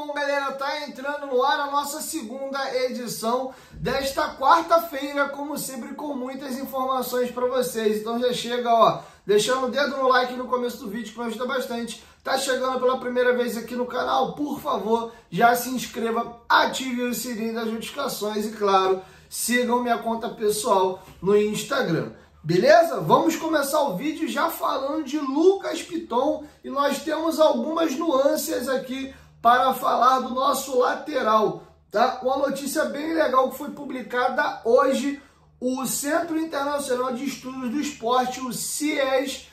Bom, galera, tá entrando no ar a nossa segunda edição desta quarta-feira, como sempre, com muitas informações para vocês. Então já chega, ó, deixando o dedo no like no começo do vídeo, que me ajuda bastante. Tá chegando pela primeira vez aqui no canal, por favor, já se inscreva, ative o sininho das notificações e, claro, sigam minha conta pessoal no Instagram. Beleza? Vamos começar o vídeo já falando de Lucas Piton e nós temos algumas nuances aqui para falar do nosso lateral, tá? Uma notícia bem legal que foi publicada hoje. O Centro Internacional de Estudos do Esporte, o CIES,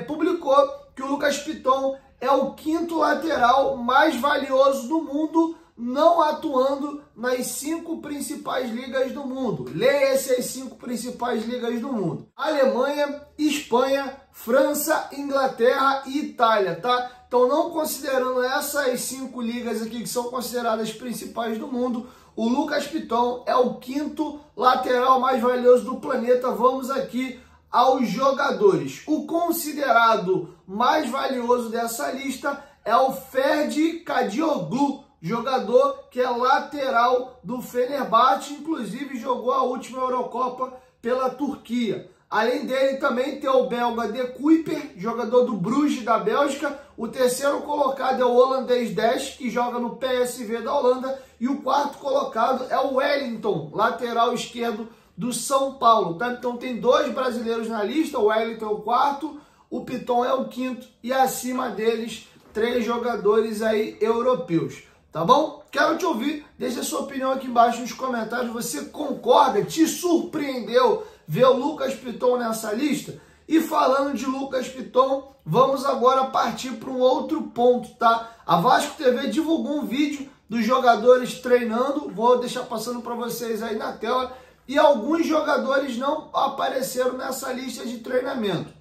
publicou que o Lucas Piton é o quinto lateral mais valioso do mundo, não atuando nas 5 principais ligas do mundo. Leia-se as 5 principais ligas do mundo: Alemanha, Espanha, França, Inglaterra e Itália, tá? Então, não considerando essas 5 ligas aqui que são consideradas principais do mundo, o Lucas Piton é o quinto lateral mais valioso do planeta. Vamos aqui aos jogadores. O considerado mais valioso dessa lista é o Ferdi Kadioglu, jogador que é lateral do Fenerbahçe, inclusive jogou a última Eurocopa pela Turquia. Além dele também tem o belga De Cuyper, jogador do Bruges da Bélgica. O terceiro colocado é o holandês Dash, que joga no PSV da Holanda. E o quarto colocado é o Wellington, lateral esquerdo do São Paulo, tá? Então tem 2 brasileiros na lista, o Wellington é o quarto, o Piton é o quinto e acima deles 3 jogadores aí europeus. Tá bom? Quero te ouvir, deixa a sua opinião aqui embaixo nos comentários. Você concorda? Te surpreendeu ver o Lucas Piton nessa lista? E falando de Lucas Piton, vamos agora partir para um outro ponto, tá? A Vasco TV divulgou um vídeo dos jogadores treinando, vou deixar passando para vocês aí na tela, e alguns jogadores não apareceram nessa lista de treinamento.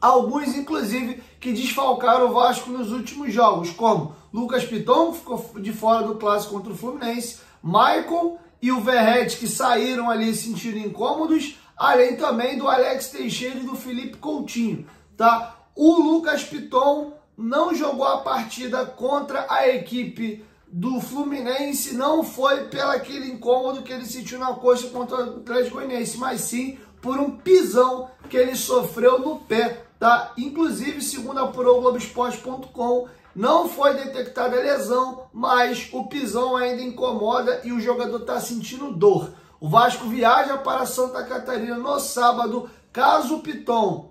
Alguns, inclusive, que desfalcaram o Vasco nos últimos jogos, como Lucas Piton, que ficou de fora do clássico contra o Fluminense, Maicon e o Verratti, que saíram ali sentindo incômodos, além também do Alex Teixeira e do Felipe Coutinho, tá? O Lucas Piton não jogou a partida contra a equipe do Fluminense, não foi pelo aquele incômodo que ele sentiu na coxa contra o Atlético Goianiense, mas sim por um pisão que ele sofreu no pé, tá? Inclusive, segundo apurou o Globoesporte.com, não foi detectada a lesão, mas o pisão ainda incomoda e o jogador está sentindo dor. O Vasco viaja para Santa Catarina no sábado. Caso o Piton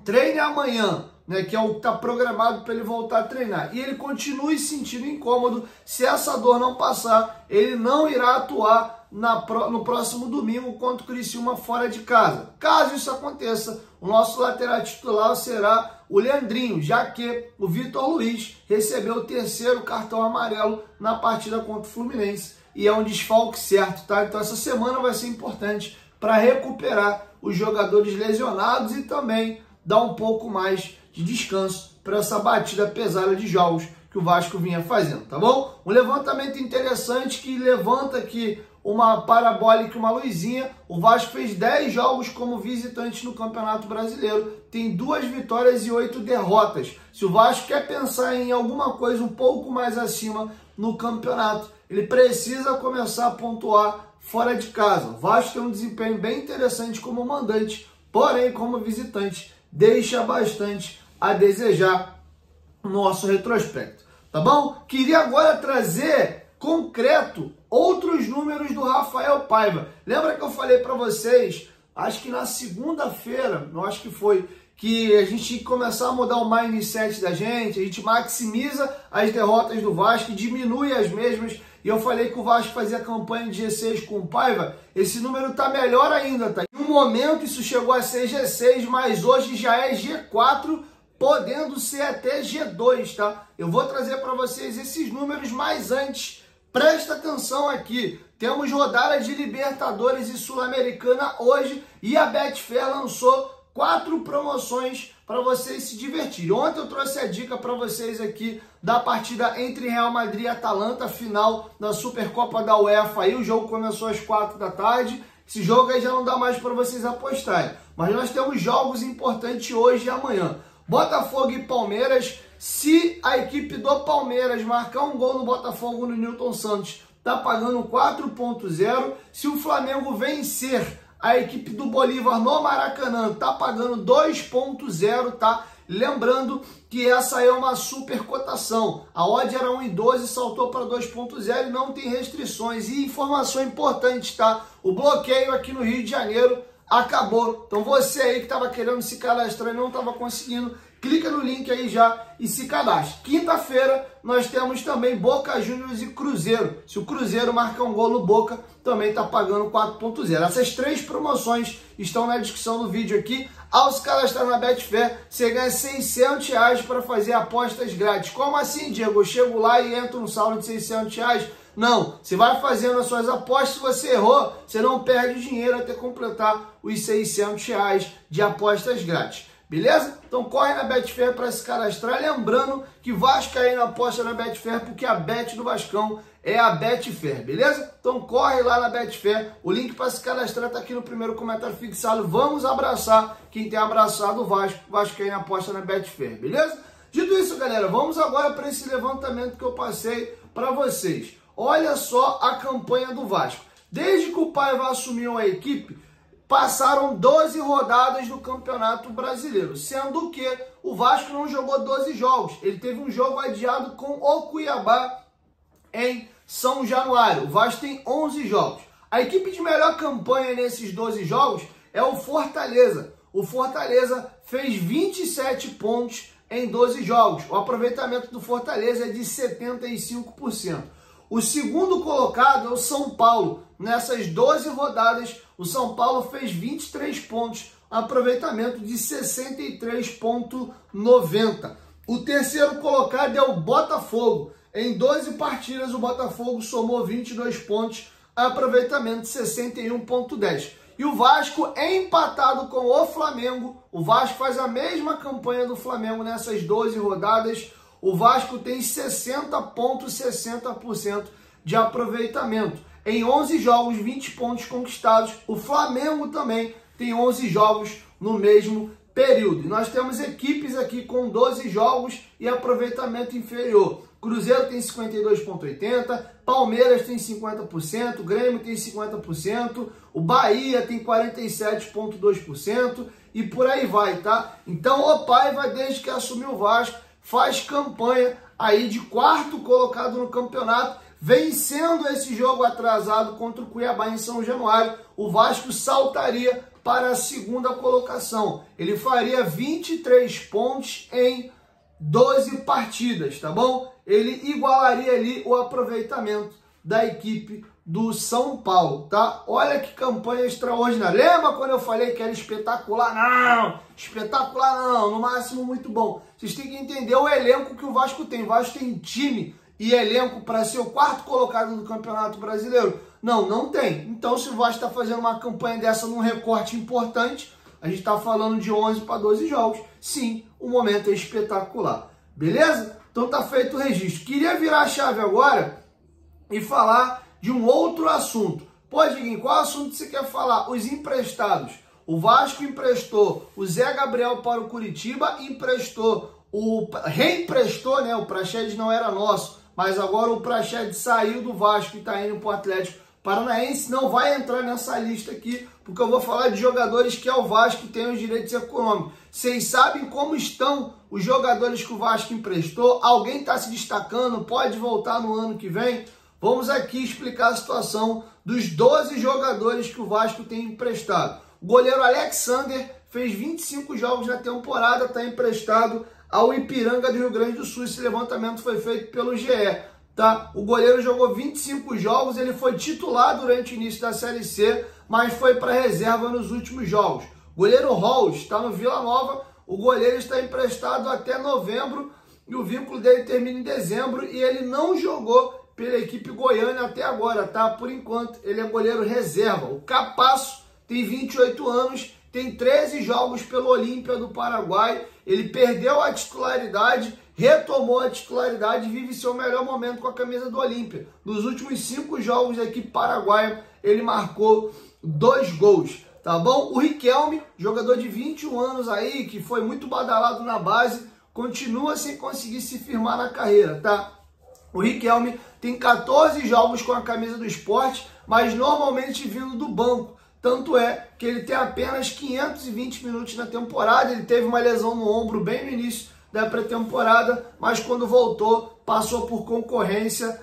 treine amanhã, né, que é o que está programado para ele voltar a treinar, e ele continue sentindo incômodo, se essa dor não passar, ele não irá atuar no próximo domingo contra o Criciúma fora de casa. Caso isso aconteça, o nosso lateral titular será o Leandrinho, já que o Vitor Luiz recebeu o 3º cartão amarelo na partida contra o Fluminense e é um desfalque certo, tá? Então essa semana vai ser importante para recuperar os jogadores lesionados e também dar um pouco mais de descanso para essa batida pesada de jogos que o Vasco vinha fazendo, tá bom? Um levantamento interessante que levanta aqui uma parabólica e uma luzinha. O Vasco fez 10 jogos como visitante no Campeonato Brasileiro, tem 2 vitórias e 8 derrotas. Se o Vasco quer pensar em alguma coisa um pouco mais acima no campeonato, ele precisa começar a pontuar fora de casa. O Vasco tem um desempenho bem interessante como mandante, porém como visitante deixa bastante a desejar no nosso retrospecto, tá bom? Queria agora trazer concreto outros números do Rafael Paiva. Lembra que eu falei para vocês, acho que na segunda-feira, eu acho que foi, que a gente tinha que começar a mudar o mindset da gente, a gente maximiza as derrotas do Vasco e diminui as mesmas, e eu falei que o Vasco fazia campanha de G6 com o Paiva. Esse número tá melhor ainda, tá? Em um momento isso chegou a ser G6, mas hoje já é G4, podendo ser até G2, tá? Eu vou trazer para vocês esses números, mas antes, presta atenção aqui, temos rodada de Libertadores e Sul-Americana hoje e a Betfair lançou 4 promoções para vocês se divertirem. Ontem eu trouxe a dica para vocês aqui da partida entre Real Madrid e Atalanta, final da Supercopa da UEFA. Aí o jogo começou às 4 da tarde, esse jogo aí já não dá mais para vocês apostarem. Mas nós temos jogos importantes hoje e amanhã. Botafogo e Palmeiras, Se a equipe do Palmeiras marcar um gol no Botafogo no Newton Santos, tá pagando 4,0. Se o Flamengo vencer a equipe do Bolívar no Maracanã, tá pagando 2,0, tá? Lembrando que essa é uma super cotação. A odd era 1,12, saltou para 2,0 e não tem restrições. E informação importante, tá? O bloqueio aqui no Rio de Janeiro acabou. Então você aí que estava querendo se cadastrar e não estava conseguindo, clica no link aí já e se cadastre. Quinta-feira nós temos também Boca Juniors e Cruzeiro. Se o Cruzeiro marcar um gol no Boca, também está pagando 4,0. Essas 3 promoções estão na descrição do vídeo aqui. Ao se cadastrar na Betfair, você ganha R$600 para fazer apostas grátis. Como assim, Diego? Eu chego lá e entro no saldo de R$600? Não, você vai fazendo as suas apostas. Se você errou, você não perde dinheiro até completar os R$600 de apostas grátis. Beleza? Então corre na Betfair para se cadastrar. Lembrando que Vascaíno aposta na Betfair porque a bet do Vascão é a Betfair, beleza? Então corre lá na Betfair. O link para se cadastrar está aqui no primeiro comentário fixado. Vamos abraçar quem tem abraçado o Vasco. Vascaíno aposta na Betfair, beleza? Dito isso, galera, vamos agora para esse levantamento que eu passei para vocês. Olha só a campanha do Vasco. Desde que o Paiva assumiu a equipe, passaram 12 rodadas do Campeonato Brasileiro, sendo que o Vasco não jogou 12 jogos. Ele teve um jogo adiado com o Cuiabá em São Januário. O Vasco tem 11 jogos. A equipe de melhor campanha nesses 12 jogos é o Fortaleza. O Fortaleza fez 27 pontos em 12 jogos. O aproveitamento do Fortaleza é de 75%. O segundo colocado é o São Paulo. Nessas 12 rodadas, o São Paulo fez 23 pontos, aproveitamento de 63,90. O terceiro colocado é o Botafogo. Em 12 partidas, o Botafogo somou 22 pontos, aproveitamento de 61,10. E o Vasco é empatado com o Flamengo. O Vasco faz a mesma campanha do Flamengo nessas 12 rodadas. O Vasco tem 60,60% de aproveitamento. Em 11 jogos, 20 pontos conquistados. O Flamengo também tem 11 jogos no mesmo período. E nós temos equipes aqui com 12 jogos e aproveitamento inferior. Cruzeiro tem 52,80%, Palmeiras tem 50%, Grêmio tem 50%, o Bahia tem 47,2% e por aí vai, tá? Então o Paiva, desde que assumiu o Vasco, faz campanha aí de quarto colocado no campeonato, vencendo esse jogo atrasado contra o Cuiabá em São Januário. O Vasco saltaria para a segunda colocação. Ele faria 23 pontos em 12 partidas, tá bom? Ele igualaria ali o aproveitamento da equipe do São Paulo, tá? Olha que campanha extraordinária. Lembra quando eu falei que era espetacular? Não! Espetacular não, no máximo muito bom. Vocês têm que entender o elenco que o Vasco tem. O Vasco tem time e elenco para ser o quarto colocado do Campeonato Brasileiro? Não, não tem. Então, se o Vasco está fazendo uma campanha dessa num recorte importante, a gente está falando de 11 para 12 jogos. Sim, o momento é espetacular. Beleza? Então tá feito o registro. Queria virar a chave agora e falar de um outro assunto. Pô, Diguinho, qual assunto você quer falar? Os emprestados. O Vasco emprestou o Zé Gabriel para o Curitiba, reemprestou, né? O Praxedes não era nosso, mas agora o Praxedes saiu do Vasco e está indo para o Atlético Paranaense. Não vai entrar nessa lista aqui, porque eu vou falar de jogadores que é o Vasco que tem os direitos econômicos. Vocês sabem como estão os jogadores que o Vasco emprestou? Alguém está se destacando? Pode voltar no ano que vem? Vamos aqui explicar a situação dos 12 jogadores que o Vasco tem emprestado. O goleiro Alexander fez 25 jogos na temporada, está emprestado ao Ipiranga do Rio Grande do Sul. Esse levantamento foi feito pelo GE. Tá? O goleiro jogou 25 jogos, ele foi titular durante o início da Série C, mas foi para reserva nos últimos jogos. O goleiro Rolls está no Vila Nova, o goleiro está emprestado até novembro e o vínculo dele termina em dezembro e ele não jogou pela equipe goiana até agora, tá? Por enquanto, ele é goleiro reserva. O Capasso tem 28 anos, tem 13 jogos pelo Olímpia do Paraguai, ele perdeu a titularidade, retomou a titularidade e vive seu melhor momento com a camisa do Olímpia. Nos últimos 5 jogos da equipe paraguaia, ele marcou 2 gols, tá bom? O Riquelme, jogador de 21 anos aí, que foi muito badalado na base, continua sem conseguir se firmar na carreira, tá? O Riquelme tem 14 jogos com a camisa do Sport, mas normalmente vindo do banco. Tanto é que ele tem apenas 520 minutos na temporada. Ele teve uma lesão no ombro bem no início da pré-temporada, mas quando voltou, passou por concorrência,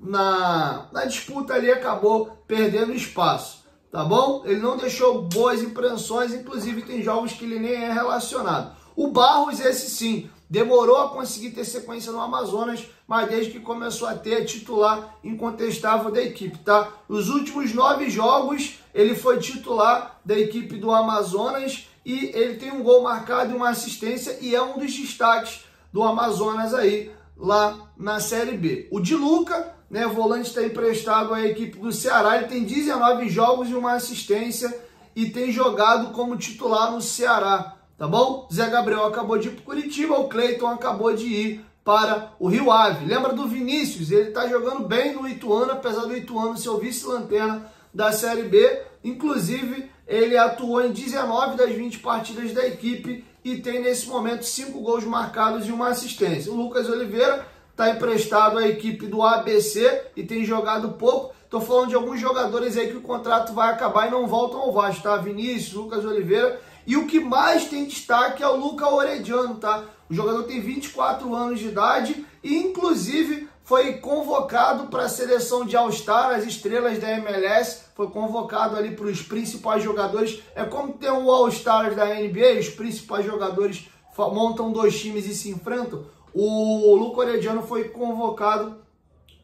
na disputa ali, acabou perdendo espaço, tá bom? Ele não deixou boas impressões, inclusive tem jogos que ele nem é relacionado. O Barros, esse sim, demorou a conseguir ter sequência no Amazonas, mas desde que começou a ter, é titular incontestável da equipe, tá? Nos últimos 9 jogos, ele foi titular da equipe do Amazonas e ele tem um gol marcado e uma assistência e é um dos destaques do Amazonas aí, lá na Série B. O Di Luca, né, volante, está emprestado à equipe do Ceará, ele tem 19 jogos e uma assistência e tem jogado como titular no Ceará, tá bom? Zé Gabriel acabou de ir para o Curitiba, o Cleiton acabou de ir para o Rio Ave. Lembra do Vinícius? Ele está jogando bem no Ituano, apesar do Ituano ser o vice-lanterna da Série B. Inclusive, ele atuou em 19 das 20 partidas da equipe e tem nesse momento 5 gols marcados e uma assistência. O Lucas Oliveira está emprestado à equipe do ABC e tem jogado pouco. Estou falando de alguns jogadores aí que o contrato vai acabar e não voltam ao Vasco, tá? Vinícius, Lucas Oliveira. E o que mais tem destaque é o Luca Orediano, tá? O jogador tem 24 anos de idade e, inclusive, foi convocado para a seleção de All-Star, as estrelas da MLS, foi convocado ali para os principais jogadores. É como tem o All-Star da NBA, os principais jogadores montam 2 times e se enfrentam. O Luca Orediano foi convocado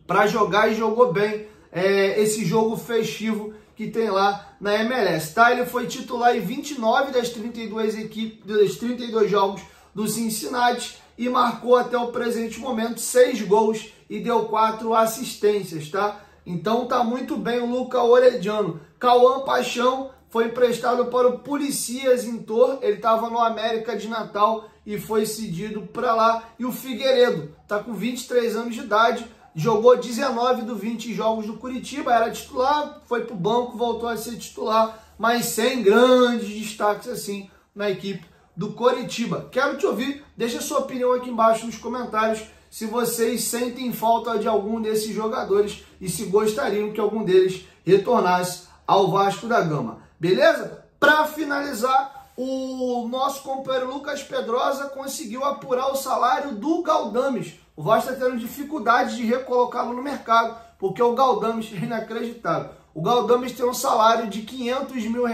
para jogar e jogou bem esse jogo festivo que tem lá na MLS, tá? Ele foi titular em 29 das 32 jogos do Cincinnati e marcou até o presente momento 6 gols e deu 4 assistências, tá? Então tá muito bem o Luca Orediano. Cauã Paixão foi emprestado para o Policias em Tor, ele estava no América de Natal e foi cedido para lá. E o Figueiredo tá com 23 anos de idade, jogou 19 dos 20 jogos do Curitiba, era titular, foi para o banco, voltou a ser titular, mas sem grandes destaques assim na equipe do Coritiba. Quero te ouvir, deixa sua opinião aqui embaixo nos comentários, se vocês sentem falta de algum desses jogadores e se gostariam que algum deles retornasse ao Vasco da Gama. Beleza? Para finalizar, o nosso companheiro Lucas Pedrosa conseguiu apurar o salário do Galdames. O Vasco está tendo dificuldade de recolocá-lo no mercado, porque o Galdames é inacreditável. O Galdames tem um salário de R$500 mil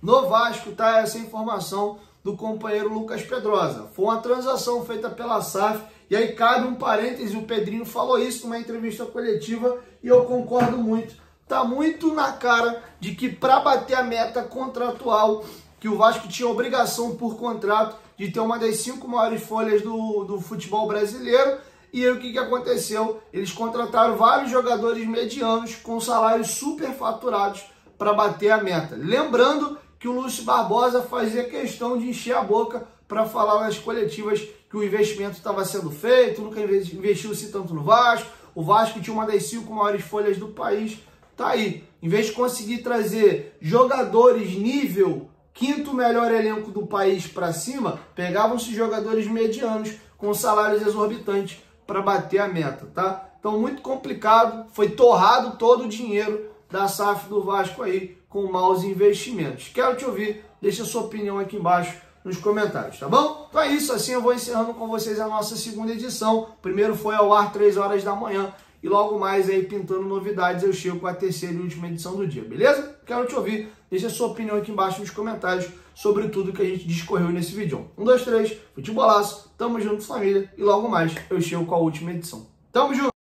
no Vasco, tá? Essa informação do companheiro Lucas Pedrosa. Foi uma transação feita pela SAF, e aí cabe um parêntese, o Pedrinho falou isso numa entrevista coletiva, e eu concordo muito. Tá muito na cara de que para bater a meta contratual, que o Vasco tinha obrigação por contrato de ter uma das 5 maiores folhas do futebol brasileiro. E aí o que aconteceu? Eles contrataram vários jogadores medianos com salários superfaturados para bater a meta. Lembrando que o Lúcio Barbosa fazia questão de encher a boca para falar nas coletivas que o investimento estava sendo feito, nunca investiu-se tanto no Vasco, o Vasco tinha uma das 5 maiores folhas do país. Tá aí, em vez de conseguir trazer jogadores nível 5º melhor elenco do país para cima, pegavam-se jogadores medianos com salários exorbitantes para bater a meta, tá? Então, muito complicado, foi torrado todo o dinheiro da SAF do Vasco aí com maus investimentos. Quero te ouvir, deixa sua opinião aqui embaixo nos comentários, tá bom? Então é isso, assim eu vou encerrando com vocês a nossa segunda edição. Primeiro foi ao ar 3 horas da manhã. E logo mais aí, pintando novidades, eu chego com a terceira e última edição do dia, beleza? Quero te ouvir, deixa sua opinião aqui embaixo nos comentários sobre tudo que a gente discorreu nesse vídeo. 1, 2, 3, futebolaço, tamo junto família, e logo mais eu chego com a última edição. Tamo junto!